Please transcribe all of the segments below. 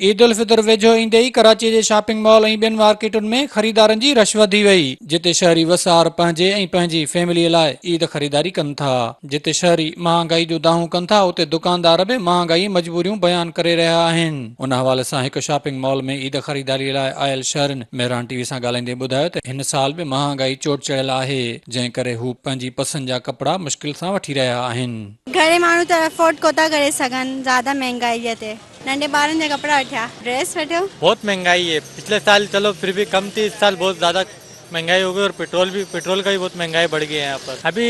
ईद उल फितर वेझो ईंदे ई कराची जे shopping mall ऐं ॿियनि मार्केटुनि में ख़रीदारनि जी रश वधी वई, जिते शहरी वसार पंहिंजे ऐं पंहिंजी फैमिलीअ लाइ ईद ख़रीदारी कनि था। जिते शहरी महांगाई जूं दाहूं कनि था, उते दुकानदार बि महांगाई मजबूरियूं बयान करे रहिया आहिनि। उन हवाले सां हिकु शॉपिंग मॉल में ईद ख़रीदारी लाइ आयल शहरनि मेहरान टीवी सां ॻाल्हाईंदे ॿुधायो त हिन साल बि महांगाई चोट चढ़ियल आहे, जंहिं करे हू पंहिंजी पसंदि जा कपिड़ा मुश्किल सां वठी रहिया आहिनि। घणे माण्हू त अफोर्ड कोथा करे सघनि ज्यादा महंगाई ते, नंढे ॿारनि जा कपिड़ा वठिया, ड्रेस वठियो। बहुत महंगाई है, पिछले साल चलो फिर भी कम थी, इस साल बहुत ज्यादा महंगाई हो गई और पेट्रोल का भी बहुत महंगाई बढ़ गई है यहाँ पर। अभी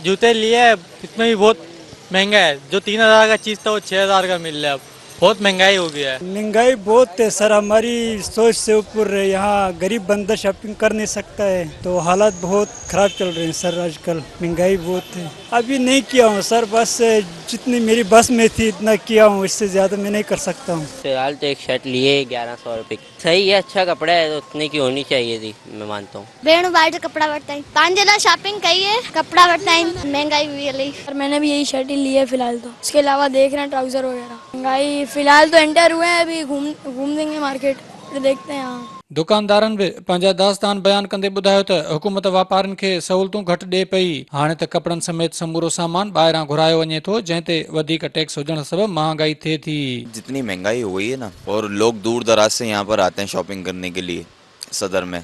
जूते लिए इसमें भी बहुत महंगा है, जो 3000 का चीज था वो 6000 का मिल रहा है। अब बहुत महंगाई हो गया है। महंगाई बहुत है सर, हमारी सोच से ऊपर है। यहाँ गरीब बंदा शॉपिंग कर नहीं सकता है, तो हालात बहुत खराब चल रहे हैं सर। आजकल महंगाई बहुत है। अभी नहीं किया हूँ सर, बस जितनी मेरी बस में थी इतना किया हूँ, इससे ज्यादा मैं नहीं कर सकता हूँ। फिलहाल तो एक शर्ट लिए 1100 रुपये, सही है, अच्छा कपड़ा है, तो उतने की होनी चाहिए थी, मैं मानता हूँ। भेण भाई जो कपड़ा वरता है, पांच ला शॉपिंग कही है, कपड़ा वरता है, महंगाई हुई है। पर मैंने भी यही शर्ट ही ली है फिलहाल तो, इसके अलावा देख रहे हैं ट्राउजर वगैरह। महंगाई फिलहाल तो एंटर हुए हैं, अभी घूम देंगे मार्केट, तो देखते हैं। यहाँ दुकानदारनि बि पंहिंजा दास्तान बयान कंदे ॿुधायो त हुकूमत वापारियुनि खे सहूलियतूं घटि ॾिए पई। हाणे त कपड़नि समेत समूरो सामान ॿाहिरां घुरायो वञे थो, जंहिं ते वधीक टैक्स हुजण सबबि महांगाई थिए थी। जितनी महंगाई हो गई है ना, और लोग दूर दराज से यहाँ पर आते हैं शॉपिंग करने के लिए सदर में।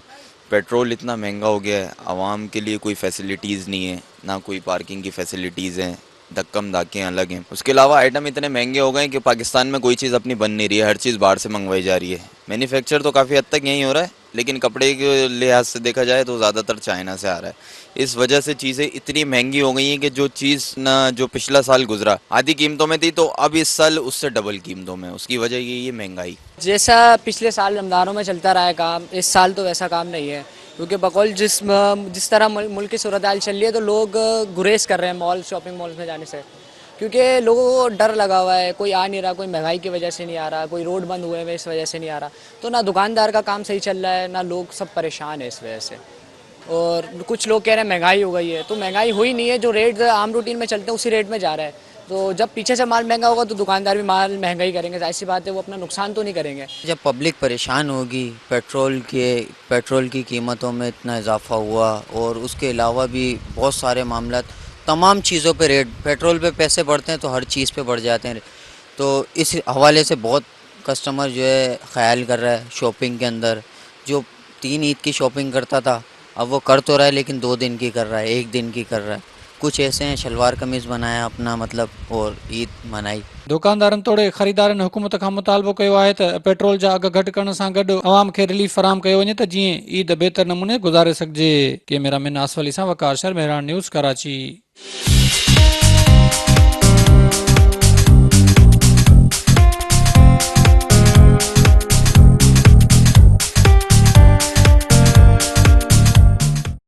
पेट्रोल इतना महंगा हो गया है, आवाम के लिए कोई फैसिलिटीज़ नहीं है, ना कोई पार्किंग की फैसिलिटीज़ हैं, धक्कम धाके अलग हैं। उसके अलावा आइटम इतने महंगे हो गए कि पाकिस्तान में कोई चीज़ अपनी बन नहीं रही है, हर चीज़ बाहर से मंगवाई जा रही है। मैन्युफैक्चर तो काफ़ी हद तक यहीं हो रहा है, लेकिन कपड़े के लिहाज से देखा जाए तो ज़्यादातर चाइना से आ रहा है। इस वजह से चीज़ें इतनी महंगी हो गई हैं कि जो चीज़ ना जो पिछला साल गुजरा आधी कीमतों में थी, तो अब इस साल उससे डबल कीमतों में। उसकी वजह ये महंगाई। जैसा पिछले साल रमज़ानों में चलता रहा है काम, इस साल तो वैसा काम नहीं है, क्योंकि बकौल जिस तरह मुल्क की सूरत हाल चल रही है, तो लोग गुरेज कर रहे हैं शॉपिंग मॉल्स में जाने से, क्योंकि लोगों को डर लगा हुआ है। कोई आ नहीं रहा, कोई महंगाई की वजह से नहीं आ रहा, कोई रोड बंद हुए हैं इस वजह से नहीं आ रहा, तो ना दुकानदार का काम सही चल रहा है, ना लोग सब परेशान है इस वजह से। और कुछ लोग कह रहे हैं महंगाई हो गई है, तो महंगाई हुई नहीं है, जो रेट आम रूटीन में चलते हैं उसी रेट में जा रहा है। तो जब पीछे से माल महंगा होगा तो दुकानदार भी माल महंगाई करेंगे, जाहिर सी बात है, वो अपना नुकसान तो नहीं करेंगे। जब पब्लिक परेशान होगी, पेट्रोल की कीमतों में इतना इजाफा हुआ, और उसके अलावा भी बहुत सारे मामला, तमाम चीज़ों पे रेट, पेट्रोल पे पैसे बढ़ते हैं तो हर चीज़ पे बढ़ जाते हैं। तो इस हवाले से बहुत कस्टमर जो है ख्याल कर रहा है शॉपिंग के अंदर। जो 3 ईद की शॉपिंग करता था, अब वो कर तो रहा है, लेकिन 2 दिन की कर रहा है, 1 दिन की कर रहा है। कुछ ऐसे हैं शलवार कमीज़ बनाया अपना, मतलब, और ईद मनाई। दुकानदारनि तोड़े ख़रीदारनि हुकूमत खां मुतालबो कयो आहे त पेट्रोल जा अघ घटि करण सां गॾु अवाम खे रिलीफ फराहम कयो वञे, त जीअं ईद बहितर नमूने गुज़ारे सघिजे। कैमरामैन आसफ अली सां वकार शहर, मेहरान न्यूज़, कराची।